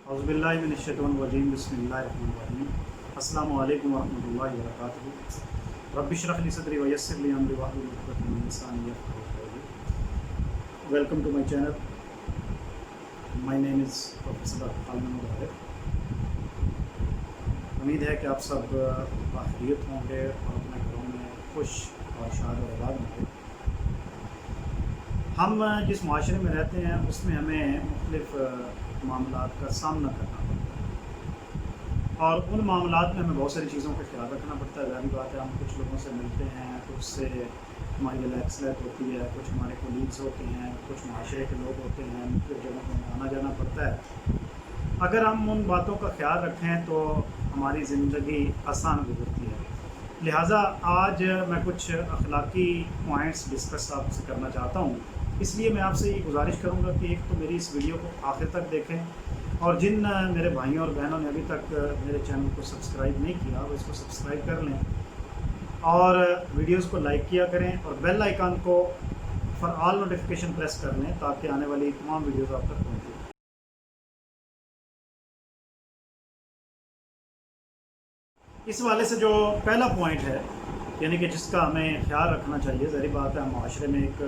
औज़ुबिल्लाहि मिनश्शैतानिर्रजीम बिस्मिल्लाहिर्रहमानिर्रहीम। अस्सलामु अलैकुम वरहमतुल्लाहि वबरकातुहू। रब्बि इश्रह ली सदरी व यस्सिर ली अमरी वहलुल उक़दतम मिन लिसानी यफ़क़हू क़ौली। Welcome to my channel. My name is professor Al Mahmood Arif. उम्मीद है कि आप सब बाखैरियत होंगे और अपने घरों में खुश और शाद और आबाद होंगे। हम जिस माशरे में रहते हैं उसमें हमें मुख्तलिफ़ मामलात का सामना करना पड़ता है और उन मामलात में हमें बहुत सारी चीज़ों का ख्याल रखना पड़ता है। ज़ाहिर बात है, हम कुछ लोगों से मिलते हैं, कुछ से हमारी अलग होती है, कुछ हमारे कोलीग्स होते हैं, कुछ माशरे के लोग होते हैं, मुख्तलिफ़ जगहों में आना जाना पड़ता है। अगर हम उन बातों का ख्याल रखें तो हमारी ज़िंदगी आसान गुजरती है। लिहाजा आज मैं कुछ अखलाकी पॉइंट्स डिस्कस आपसे करना चाहता हूँ। इसलिए मैं आपसे ये गुजारिश करूँगा कि एक तो मेरी इस वीडियो को आखिर तक देखें और जिन मेरे भाइयों और बहनों ने अभी तक मेरे चैनल को सब्सक्राइब नहीं किया वो इसको सब्सक्राइब कर लें और वीडियोस को लाइक किया करें और बेल आइकन को फॉर ऑल नोटिफिकेशन प्रेस कर लें ताकि आने वाली तमाम वीडियोस आप तक पहुँचें। इस वाले से जो पहला पॉइंट है यानी कि जिसका हमें ख्याल रखना चाहिए, ज़ाहिर बात है हम माशरे में एक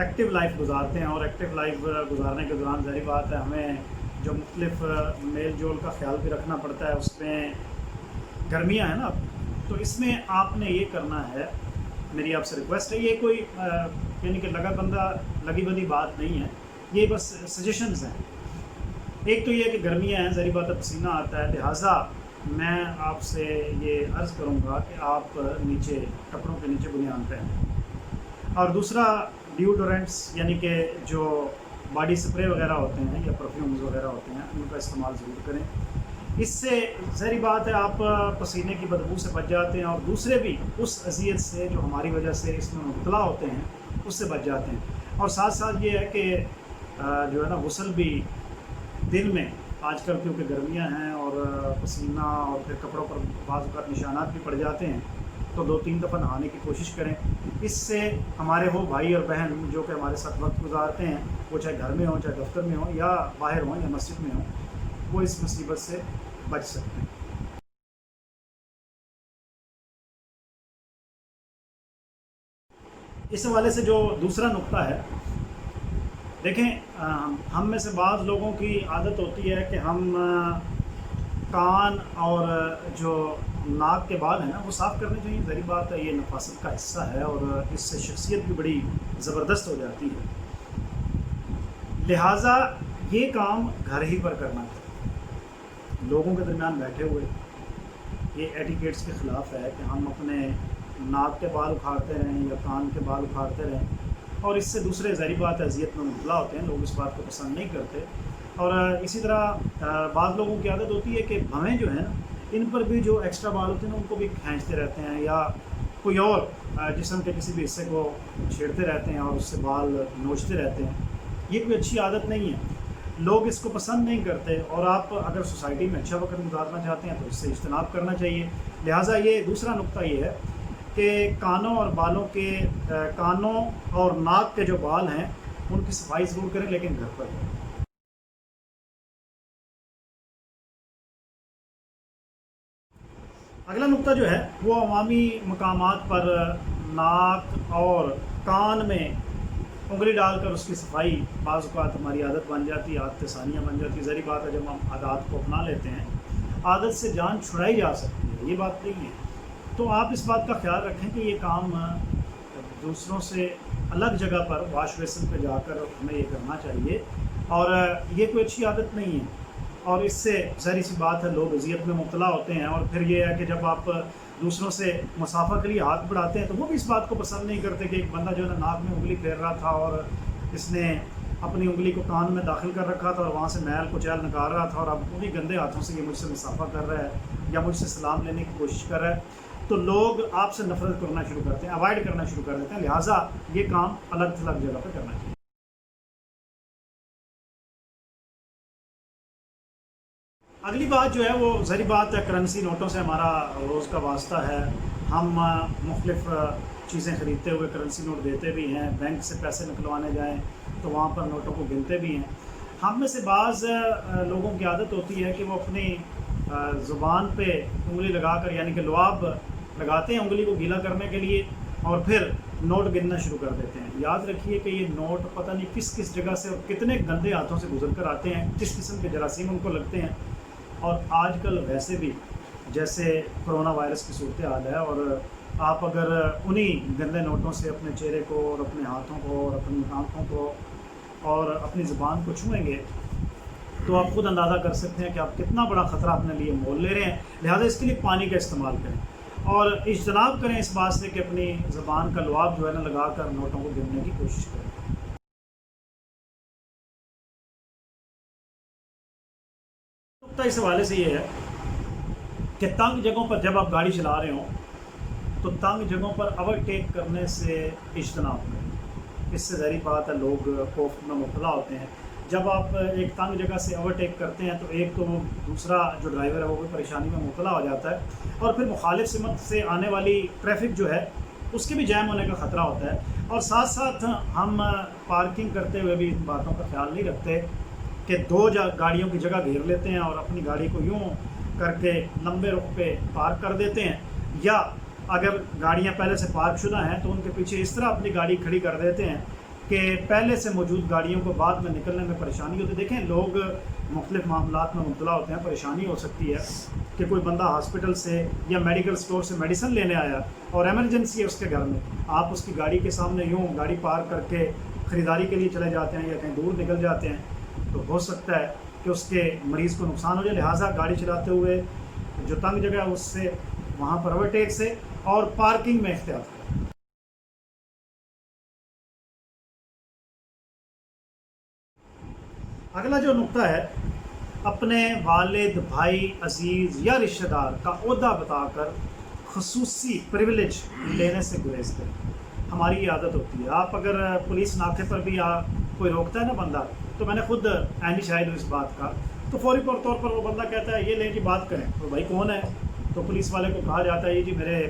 एक्टिव लाइफ गुजारते हैं और एक्टिव लाइफ गुजारने के दौरान ज़ाहिर बात है हमें जो मुख्तलिफ मेल जोल का ख्याल भी रखना पड़ता है। उसमें गर्मियाँ हैं ना, तो इसमें आपने ये करना है, मेरी आपसे रिक्वेस्ट है, ये कोई यानी कि लगी बंदी बात नहीं है, ये बस सजेशंस हैं। एक तो ये कि गर्मियाँ हैं, ज़ाहिर बात है पसीना आता है, लिहाजा मैं आपसे ये अर्ज़ करूँगा कि आप नीचे कपड़ों के नीचे बुनियान पहनें। और दूसरा, डिओडोरेंट्स यानी कि जो बॉडी स्प्रे वगैरह होते हैं या परफ्यूम्स वगैरह होते हैं उनका इस्तेमाल ज़रूर करें। इससे ज़ाहिर बात है आप पसीने की बदबू से बच जाते हैं और दूसरे भी उस अज़ियत से जो हमारी वजह से इसमें मुब्तला होते हैं उससे बच जाते हैं। और साथ साथ ये है कि जो है ना गुस्ल भी दिन में आजकल क्योंकि गर्मियां हैं और पसीना और फिर कपड़ों पर बाज़ औक़ात निशानात भी पड़ जाते हैं, तो 2-3 दफ़ा नहाने की कोशिश करें। इससे हमारे वो भाई और बहन जो कि हमारे साथ वक्त गुजारते हैं, वो चाहे घर में हो, चाहे दफ्तर में हो, या बाहर हों या मस्जिद में हो, वो इस मुसीबत से बच सकते हैं। इस हवाले से जो दूसरा नुक्ता है, देखें हम में से बाज़ लोगों की आदत होती है कि हम कान और जो नाक के बाल हैं ना वो साफ़ करने चाहिए। ज़ाहिर बात है ये नफासत का हिस्सा है और इससे शख्सियत भी बड़ी ज़बरदस्त हो जाती है। लिहाजा ये काम घर ही पर करना चाहिए। लोगों के दरमियान बैठे हुए ये एटिकेट्स के ख़िलाफ़ है कि हम अपने नाक के बाल उखाड़ते रहें या कान के बाल उखाड़ते रहें और इससे दूसरे ज़ाहिर बात है अज़ियत में मुब्तला होते हैं। लोग इस बात को पसंद नहीं करते। और इसी तरह बाज़ लोगों की आदत होती है कि भवें जो हैं ना, इन पर भी जो एक्स्ट्रा बाल होते हैं ना उनको भी खींचते रहते हैं या कोई और जिस्म के किसी भी हिस्से को छेड़ते रहते हैं और उससे बाल नोचते रहते हैं। ये कोई अच्छी आदत नहीं है, लोग इसको पसंद नहीं करते और आप अगर सोसाइटी में अच्छा वक्त गुजारना चाहते हैं तो इससे इज्तनाब करना चाहिए। लिहाजा ये दूसरा नुक्ता ये है कि कानों और नाक के जो बाल हैं उनकी सफाई ज़रूर करें, लेकिन घर पर। अगला नुक्ता जो है वो अवामी मकामात पर नाक और कान में उंगली डालकर उसकी सफाई, बाज़ औक़ात हमारी आदत बन जाती है, आदत सानिया बन जाती है। ज़ाहिर बात है जब हम आदत को अपना लेते हैं आदत से जान छुड़ाई जा सकती है, ये बात नहीं है। तो आप इस बात का ख्याल रखें कि ये काम दूसरों से अलग जगह पर वाश बेसिन पे जाकर हमें ये करना चाहिए और ये कोई अच्छी आदत नहीं है। और इससे ज़ाहिर सी बात है लोग अज़ियत में मुब्तला होते हैं और फिर ये है कि जब आप दूसरों से मुसाफा के लिए हाथ बढ़ाते हैं तो वो भी इस बात को पसंद नहीं करते कि एक बंदा जो है ना नाक में उंगली फेर रहा था और इसने अपनी उंगली को कान में दाखिल कर रखा था और वहाँ से मैल कुचैल निकाल रहा था और अब उन्हीं गंदे हाथों से ये मुझसे मुसाफा कर रहा है या मुझसे सलाम लेने की कोशिश कर रहा है, तो लोग आपसे नफरत करना शुरू करते हैं, अवॉइड करना शुरू कर देते हैं। लिहाजा ये काम अलग थलग जगह पर करना चाहिए। अगली बात जो है वो ज़ाहिर बात है करेंसी नोटों से हमारा रोज़ का वास्ता है। हम मुख्तलिफ़ चीज़ें ख़रीदते हुए करेंसी नोट देते भी हैं, बैंक से पैसे निकलवाने जाएं तो वहाँ पर नोटों को गिनते भी हैं। ہم میں سے بعض لوگوں کی عادت ہوتی ہے کہ وہ اپنی زبان پہ انگلی لگا کر، یعنی کہ لعاب لگاتے ہیں انگلی کو گیلا کرنے کے لیے، اور پھر نوٹ گننا شروع کر دیتے ہیں۔ یاد رکھیے کہ یہ نوٹ پتہ نہیں کس کس جگہ سے اور کتنے گندے ہاتھوں سے گزر کر آتے ہیں، کس قسم کے جراثیم ان کو لگتے ہیں۔ اور آج کل ویسے بھی جیسے کرونا وائرس کی صورتحال ہے، اور آپ اگر انہی گندے نوٹوں سے اپنے چہرے کو اور اپنے ہاتھوں کو اور اپنی آنکھوں کو اور اپنی زبان کو چھوئیں گے تو آپ خود اندازہ کر سکتے ہیں کہ آپ کتنا بڑا خطرہ اپنے لیے مول لے رہے ہیں۔ لہٰذا اس کے لیے پانی کا استعمال کریں اور اجتناب کریں اس بات سے کہ اپنی زبان کا لعاب جو ہے نا لگا کر نوٹوں کو گننے کی کوشش کریں۔ نقطہ اس حوالے سے یہ ہے کہ تنگ جگہوں پر جب آپ گاڑی چلا رہے ہوں تو تنگ جگہوں پر اوورٹیک کرنے سے اجتناب کریں۔ اس سے ظاہری بات ہے لوگ خوف میں مبتلا ہوتے ہیں۔ جب آپ ایک تنگ جگہ سے اوورٹیک کرتے ہیں تو ایک تو دوسرا جو ڈرائیور ہے وہ بھی پریشانی میں مبتلا ہو جاتا ہے، اور پھر مخالف سمت سے آنے والی ٹریفک جو ہے اس کے بھی جیم ہونے کا خطرہ ہوتا ہے۔ اور ساتھ ساتھ ہم پارکنگ کرتے ہوئے بھی ان باتوں کا خیال نہیں رکھتے کہ دو گاڑیوں کی جگہ گھیر لیتے ہیں اور اپنی گاڑی کو یوں کر کے لمبے رخ پہ پارک کر دیتے ہیں، یا اگر گاڑیاں پہلے سے پارک شدہ ہیں تو ان کے پیچھے اس طرح اپنی گاڑی کھڑی کر دیتے ہیں کہ پہلے سے موجود گاڑیوں کو بعد میں نکلنے میں پریشانی ہوتی ہے۔ دیکھیں لوگ مختلف معاملات میں مبتلا ہوتے ہیں، پریشانی ہو سکتی ہے کہ کوئی بندہ ہاسپٹل سے یا میڈیکل سٹور سے میڈیسن لینے آیا اور ایمرجنسی ہے اس کے گھر میں، آپ اس کی گاڑی کے سامنے یوں گاڑی پارک کر کے خریداری کے لیے چلے جاتے ہیں یا کہیں دور نکل جاتے ہیں تو ہو سکتا ہے کہ اس کے مریض کو نقصان ہو جائے۔ لہٰذا گاڑی چلاتے ہوئے جو تنگ جگہ ہے اس سے وہاں پر اوورٹیک سے اور پارکنگ میں احتیاط کریں۔ اگلا جو نقطہ ہے، اپنے والد، بھائی، عزیز یا رشتہ دار کا عہدہ بتا کر خصوصی پریویلیج لینے سے گریز کریں۔ ہماری یہ عادت ہوتی ہے، آپ اگر پولیس ناکے پر بھی کوئی روکتا ہے نا بندہ، تو میں نے خود عینی شاہد ہوں اس بات کا، تو فوری طور پر وہ بندہ کہتا ہے یہ لیں جی بات کریں، تو بھائی کون ہے؟ تو پولیس والے کو کہا جاتا ہے یہ جی میرے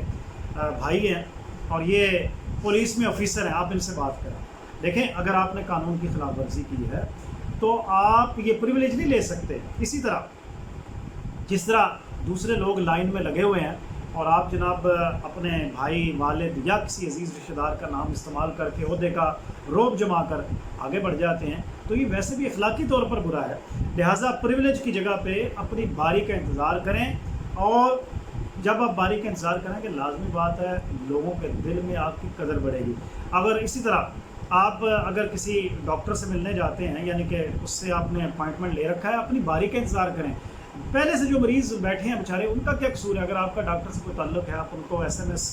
بھائی ہیں اور یہ پولیس میں آفیسر ہیں، آپ ان سے بات کریں۔ دیکھیں اگر آپ نے قانون کی خلاف ورزی کی ہے تو آپ یہ پریویلیج نہیں لے سکتے۔ اسی طرح جس طرح دوسرے لوگ لائن میں لگے ہوئے ہیں اور آپ جناب اپنے بھائی، والد یا کسی عزیز رشتہ دار کا نام استعمال کر کے عہدے کا روب جما کر آگے بڑھ جاتے ہیں تو یہ ویسے بھی اخلاقی طور پر برا ہے۔ لہٰذا پریویلیج کی جگہ پہ اپنی باری کا انتظار کریں، اور جب آپ باری کا انتظار کریں کہ لازمی بات ہے لوگوں کے دل میں آپ کی قدر بڑھے گی۔ اگر اسی طرح آپ اگر کسی ڈاکٹر سے ملنے جاتے ہیں، یعنی کہ اس سے آپ نے اپائنٹمنٹ لے رکھا ہے، اپنی باری کا انتظار کریں۔ پہلے سے جو مریض بیٹھے ہیں بیچارے ان کا کیا قصور ہے؟ اگر آپ کا ڈاکٹر سے کوئی تعلق ہے آپ ان کو SMS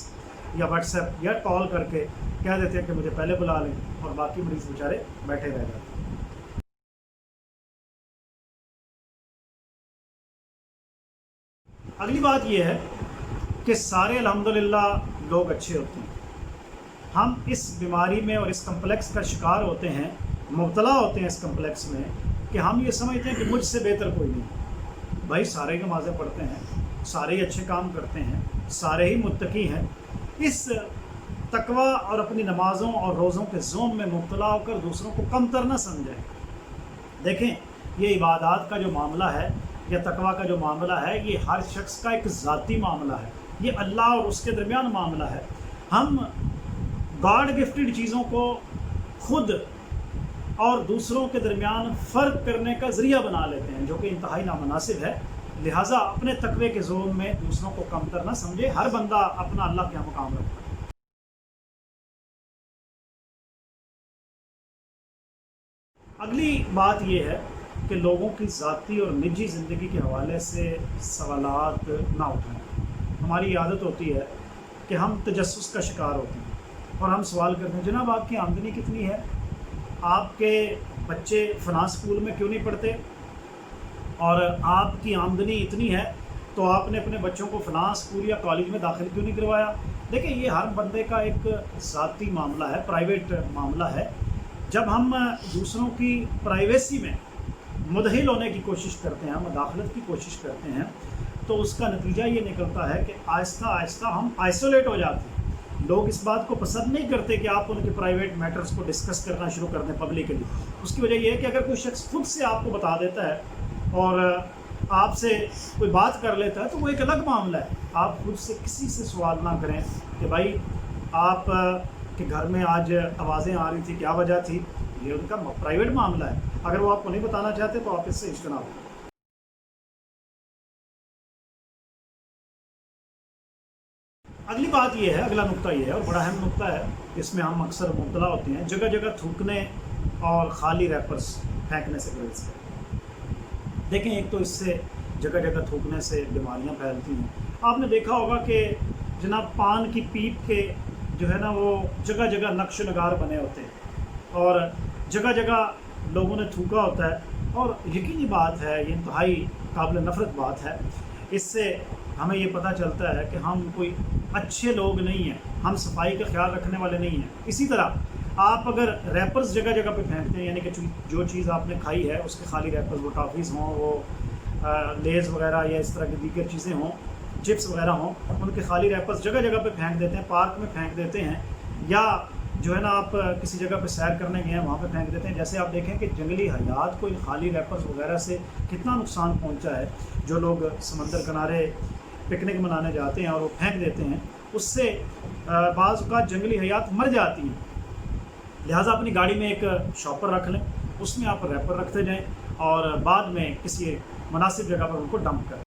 یا واٹس ایپ یا کال کر کے کہہ دیتے ہیں کہ مجھے پہلے بلا لیں، اور باقی مریض بیچارے بیٹھے رہ جاتے ہیں۔ اگلی بات یہ ہے کہ سارے الحمدللہ لوگ اچھے ہوتے ہیں، ہم اس بیماری میں اور اس کمپلیکس کا شکار ہوتے ہیں، مبتلا ہوتے ہیں اس کمپلیکس میں کہ ہم یہ سمجھتے ہیں کہ مجھ سے بہتر کوئی نہیں۔ بھائی سارے نمازیں پڑھتے ہیں، سارے ہی اچھے کام کرتے ہیں، سارے ہی متقی ہیں۔ اس تقوی اور اپنی نمازوں اور روزوں کے زوم میں مبتلا ہو کر دوسروں کو کمتر نہ سمجھیں۔ دیکھیں یہ عبادات کا جو معاملہ ہے یا تقوی کا جو معاملہ ہے یہ ہر شخص کا ایک ذاتی معاملہ ہے، یہ اللہ اور اس کے درمیان معاملہ ہے۔ ہم گاڈ گفٹڈ چیزوں کو خود اور دوسروں کے درمیان فرق کرنے کا ذریعہ بنا لیتے ہیں جو کہ انتہائی نامناسب ہے۔ لہٰذا اپنے تقوی کے زوم میں دوسروں کو کمتر نہ سمجھے، ہر بندہ اپنا اللہ کے مقام رکھتا ہے۔ اگلی بات یہ ہے کہ لوگوں کی ذاتی اور نجی زندگی کے حوالے سے سوالات نہ اٹھائیں۔ ہماری عادت ہوتی ہے کہ ہم تجسس کا شکار ہوتے ہیں اور ہم سوال کرتے ہیں جناب آپ کی آمدنی کتنی ہے؟ آپ کے بچے فلاں اسکول میں کیوں نہیں پڑھتے؟ اور آپ کی آمدنی اتنی ہے تو آپ نے اپنے بچوں کو فلاں اسکول یا کالج میں داخل کیوں نہیں کروایا؟ دیکھیں یہ ہر بندے کا ایک ذاتی معاملہ ہے، پرائیویٹ معاملہ ہے۔ جب ہم دوسروں کی پرائیویسی میں مدخل ہونے کی کوشش کرتے ہیں، مداخلت کی کوشش کرتے ہیں، تو اس کا نتیجہ یہ نکلتا ہے کہ آہستہ آہستہ ہم آئسولیٹ ہو جاتے ہیں लोग इस बात को पसंद नहीं करते कि आप उनके प्राइवेट मैटर्स को डिस्कस करना शुरू कर दें पब्लिकली। उसकी वजह यह है कि अगर कोई शख्स खुद से आपको बता देता है और आपसे कोई बात कर लेता है तो वो एक अलग मामला है। आप खुद से किसी से सवाल ना करें कि भाई आप के घर में आज आवाज़ें आ रही थी, क्या वजह थी। ये उनका प्राइवेट मामला है। अगर वो आपको नहीं बताना चाहते तो आप इससे इज्तनाब करें। अगली बात ये है, अगला नुक्ता ये है और बड़ा अहम नुक्ता है, इसमें हम अक्सर मुब्तला होते हैं, जगह जगह थूकने और ख़ाली रैपर्स फेंकने से गुरेज करें। देखें, एक तो इससे जगह जगह थूकने से बीमारियां फैलती हैं। आपने देखा होगा कि जनाब पान की पीप के जो है ना वो जगह जगह नक्श नगार बने होते हैं और जगह जगह लोगों ने थूका होता है। और यकीनी बात है, ये इंतहाई काबिल नफ़रत बात है। इससे हमें ये पता चलता है कि हम कोई अच्छे लोग नहीं हैं, हम सफाई का ख्याल रखने वाले नहीं हैं। इसी तरह आप अगर रैपर्स जगह जगह पे फेंकते हैं, यानी कि जो चीज़ आपने खाई है उसके खाली रैपर्स, वो टॉफ़ीज़ हों, वो लेज़ वगैरह या इस तरह की दीगर चीज़ें हों, चिप्स वगैरह हों, उनके खाली रैपर्स जगह जगह पे फेंक देते हैं, पार्क में फेंक देते हैं, या जो है ना आप किसी जगह पे सैर करने गए हैं वहाँ पे फेंक देते हैं। जैसे आप देखें कि जंगली हयात को इन खाली रैपर्स वगैरह से कितना नुकसान पहुँचा है। जो लोग समंदर किनारे पिकनिक मनाने जाते हैं और वो फेंक देते हैं, उससे बाज़ औक़ात जंगली हयात मर जाती हैं। लिहाजा अपनी गाड़ी में एक शॉपर रख लें, उसमें आप रैपर रखते जाएं और बाद में किसी मुनासिब जगह पर उनको डंप करें।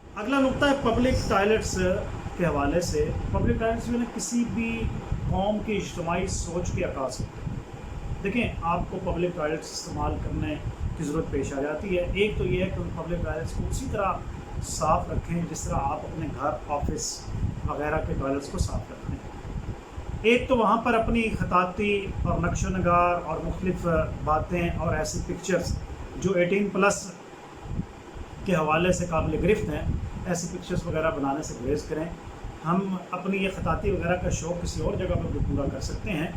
अगला नुक्ता है पब्लिक टॉयलेट्स के हवाले से। पब्लिक टॉयलेट्स में किसी भी कौम की इज्तिमाई सोच की अक्कास होती है। देखें, आपको पब्लिक टॉयलेट्स इस्तेमाल करने की ज़रूरत पेश आ जाती है। एक तो ये है कि उन पब्लिक टॉयलेट्स को उसी तरह साफ़ रखें जिस तरह आप अपने घर, ऑफिस वगैरह के टॉयलेट्स को साफ़ रखते हैं। एक तो वहाँ पर अपनी खताती और नक्शो नगार और मुख्तलिफ़ बातें और ऐसी पिक्चर्स जो 18+ के हवाले से काबिल गिरफ्त हैं, ऐसी पिक्चर्स वगैरह बनाने से गुरेज करें। हम अपनी ये खताती वगैरह का शौक़ किसी और जगह पर भी पूरा कर सकते हैं।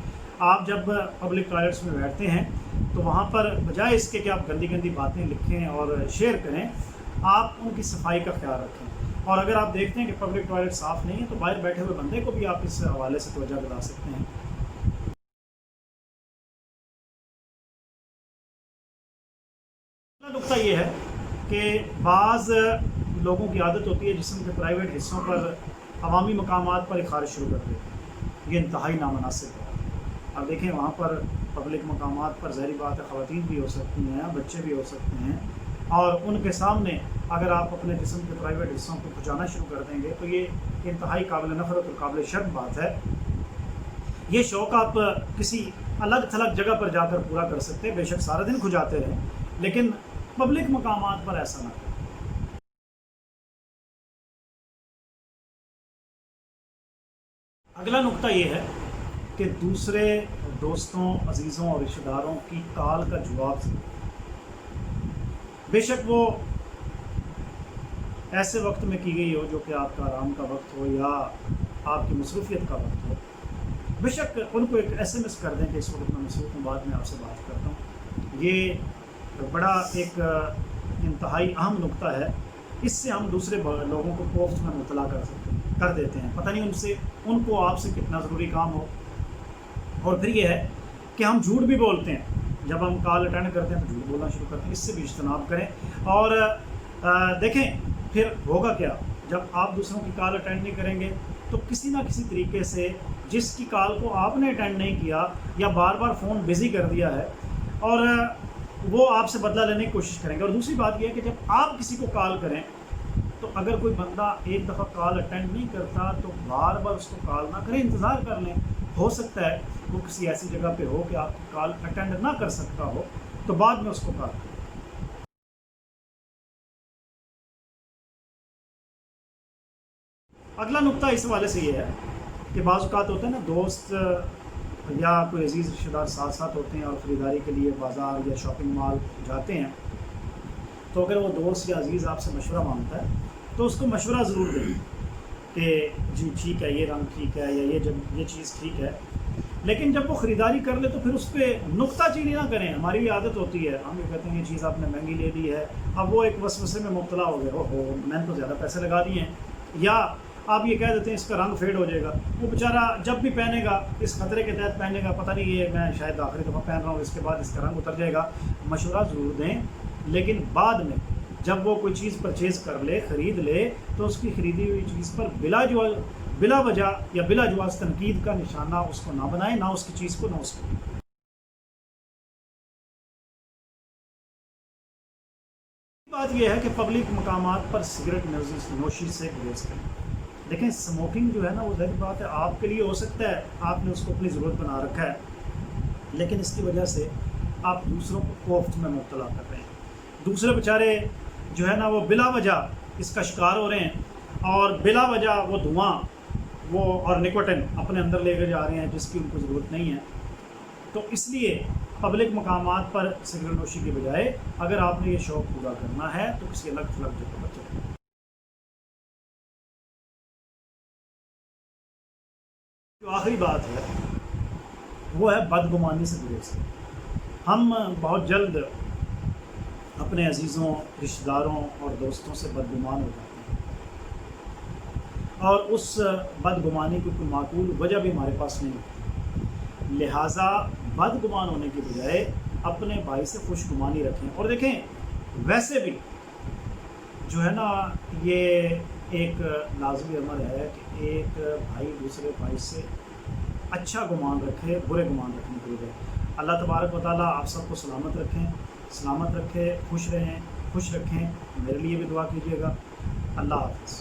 आप जब पब्लिक टॉयलेट्स में बैठते हैं तो वहाँ पर बजाय इसके कि आप गंदी गंदी बातें लिखें और शेयर करें, आप उनकी सफाई का ख्याल रखें। और अगर आप देखते हैं कि पब्लिक टॉयलेट साफ़ नहीं है तो बाहर बैठे हुए बंदे को भी आप इस हवाले से तवज्जो दिला सकते हैं। अगला नुक्ता ये है कि बाज़ लोगों की आदत होती है जिस्म के प्राइवेट हिस्सों पर अवामी मकामात पर खारिज शुरू कर देते। ये इंतहाई नामनासिब है। अब देखें, वहाँ पर पब्लिक मकामात पर ज़ाहिर बात है ख़वातीन भी हो सकती हैं, बच्चे भी हो सकते हैं, और उनके सामने अगर आप अपने जिस्म के प्राइवेट हिस्सों को खुजाना शुरू कर देंगे तो ये इंतहाई काबिल नफ़रत और काबिल शर्म बात है। ये शौक़ आप किसी अलग थलग जगह पर जाकर पूरा कर सकते हैं, बेशक सारा दिन खुजाते रहें, लेकिन पब्लिक मकामात पर ऐसा ना करें। अगला नुक्ता ये है कि दूसरे दोस्तों, अजीज़ों और रिश्तेदारों की कॉल का जवाब दें। बेशक वो ऐसे वक्त में की गई हो जो कि आपका आराम का वक्त हो या आपकी मसरूफ़ियत का वक्त हो, बेशक उनको एक SMS कर दें कि इस वक्त मैं मसरूफ़ हूँ, बाद में आपसे बात करता हूँ। ये बड़ा एक इंतहाई अहम नुक्ता है। इससे हम दूसरे लोगों को कोफ्त में मुब्तला कर देते हैं। पता नहीं उनको आपसे कितना ज़रूरी काम हो। और फिर ये है कि हम झूठ भी बोलते हैं। जब हम कॉल अटेंड करते हैं तो झूठ बोलना शुरू करते हैं। इससे भी इज्तनाब करें। और देखें फिर होगा क्या, जब आप दूसरों की कॉल अटेंड नहीं करेंगे तो किसी ना किसी तरीके से जिसकी कॉल को आपने अटेंड नहीं किया या बार बार फ़ोन बिज़ी कर दिया है, और वो आपसे बदला लेने की कोशिश करेंगे। और दूसरी बात यह है कि जब आप किसी को कॉल करें तो अगर कोई बंदा एक दफ़ा कॉल अटेंड नहीं करता तो बार बार उसको कॉल ना करें, इंतज़ार कर लें। हो सकता है वो किसी ऐसी जगह पे हो कि आपकी कॉल अटेंड ना कर सकता हो, तो बाद में उसको कॉल करें। अगला नुक्ता इस हवाले से ये है कि बाज़ औक़ात होता है ना, दोस्त या कोई अजीज़ रिश्तेदार साथ साथ होते हैं और ख़रीदारी के लिए बाज़ार या शॉपिंग मॉल जाते हैं, तो अगर वो दोस्त या अजीज़ आपसे मशवरा मांगता है तो उसको मशवरा ज़रूर दें कि जी ठीक है, ये रंग ठीक है या ये चीज़ ठीक है। لیکن جب وہ خریداری کر لے تو پھر اس پہ نکتہ چینی نہ کریں. ہماری بھی عادت ہوتی ہے, ہم یہ کہتے ہیں یہ چیز آپ نے مہنگی لے لی ہے, اب وہ ایک وسوسے میں مبتلا ہو گئے, اوہو میں نے تو زیادہ پیسے لگا دیے ہیں. یا آپ یہ کہہ دیتے ہیں اس کا رنگ فیڈ ہو جائے گا, وہ بیچارہ جب بھی پہنے گا اس خطرے کے تحت پہنے گا, پتہ نہیں یہ میں شاید آخری دفعہ پہن رہا ہوں, اس کے بعد اس کا رنگ اتر جائے گا. مشورہ ضرور دیں, لیکن بعد میں جب وہ کوئی چیز پرچیز کر لے, خرید لے, تو اس کی خریدی ہوئی چیز پر بلا وجہ یا بلا جواز تنقید کا نشانہ اس کو نہ بنائیں, نہ اس کی چیز کو, نہ اس کو. بات یہ ہے کہ پبلک مقامات پر سگریٹ نوشی سے گریز کریں. دیکھیں اسموکنگ جو ہے نا, وہ ظاہر بات ہے آپ کے لیے ہو سکتا ہے, آپ نے اس کو اپنی ضرورت بنا رکھا ہے, لیکن اس کی وجہ سے آپ دوسروں کو کوفت میں مبتلا کر رہے ہیں. دوسرے بیچارے جو ہے نا وہ بلا وجہ اس کا شکار ہو رہے ہیں, اور بلا وجہ وہ دھواں اور نکوٹن اپنے اندر لے کے جا رہے ہیں جس کی ان کو ضرورت نہیں ہے. تو اس لیے پبلک مقامات پر سگریٹ نوشی کے بجائے اگر آپ نے یہ شوق پورا کرنا ہے تو کسی الگ تھلگ جگہ پر چلیں. جو آخری بات ہے وہ ہے بدگمانی سے گریز. ہم بہت جلد اپنے عزیزوں, رشتہ داروں اور دوستوں سے بدگمان ہو جاتے ہیں, اور اس بدگمانی کی کوئی معقول وجہ بھی ہمارے پاس نہیں ہوتی. لہٰذا بدگمان ہونے کے بجائے اپنے بھائی سے خوشگمانی رکھیں. اور دیکھیں ویسے بھی جو ہے نا یہ ایک لازمی امر ہے کہ ایک بھائی دوسرے بھائی سے اچھا گمان رکھے, برے گمان رکھنے کے بجائے. اللہ تبارک و تعالیٰ آپ سب کو سلامت رکھے, خوش رہیں, خوش رکھیں. میرے لیے بھی دعا کیجیے گا. اللہ حافظ.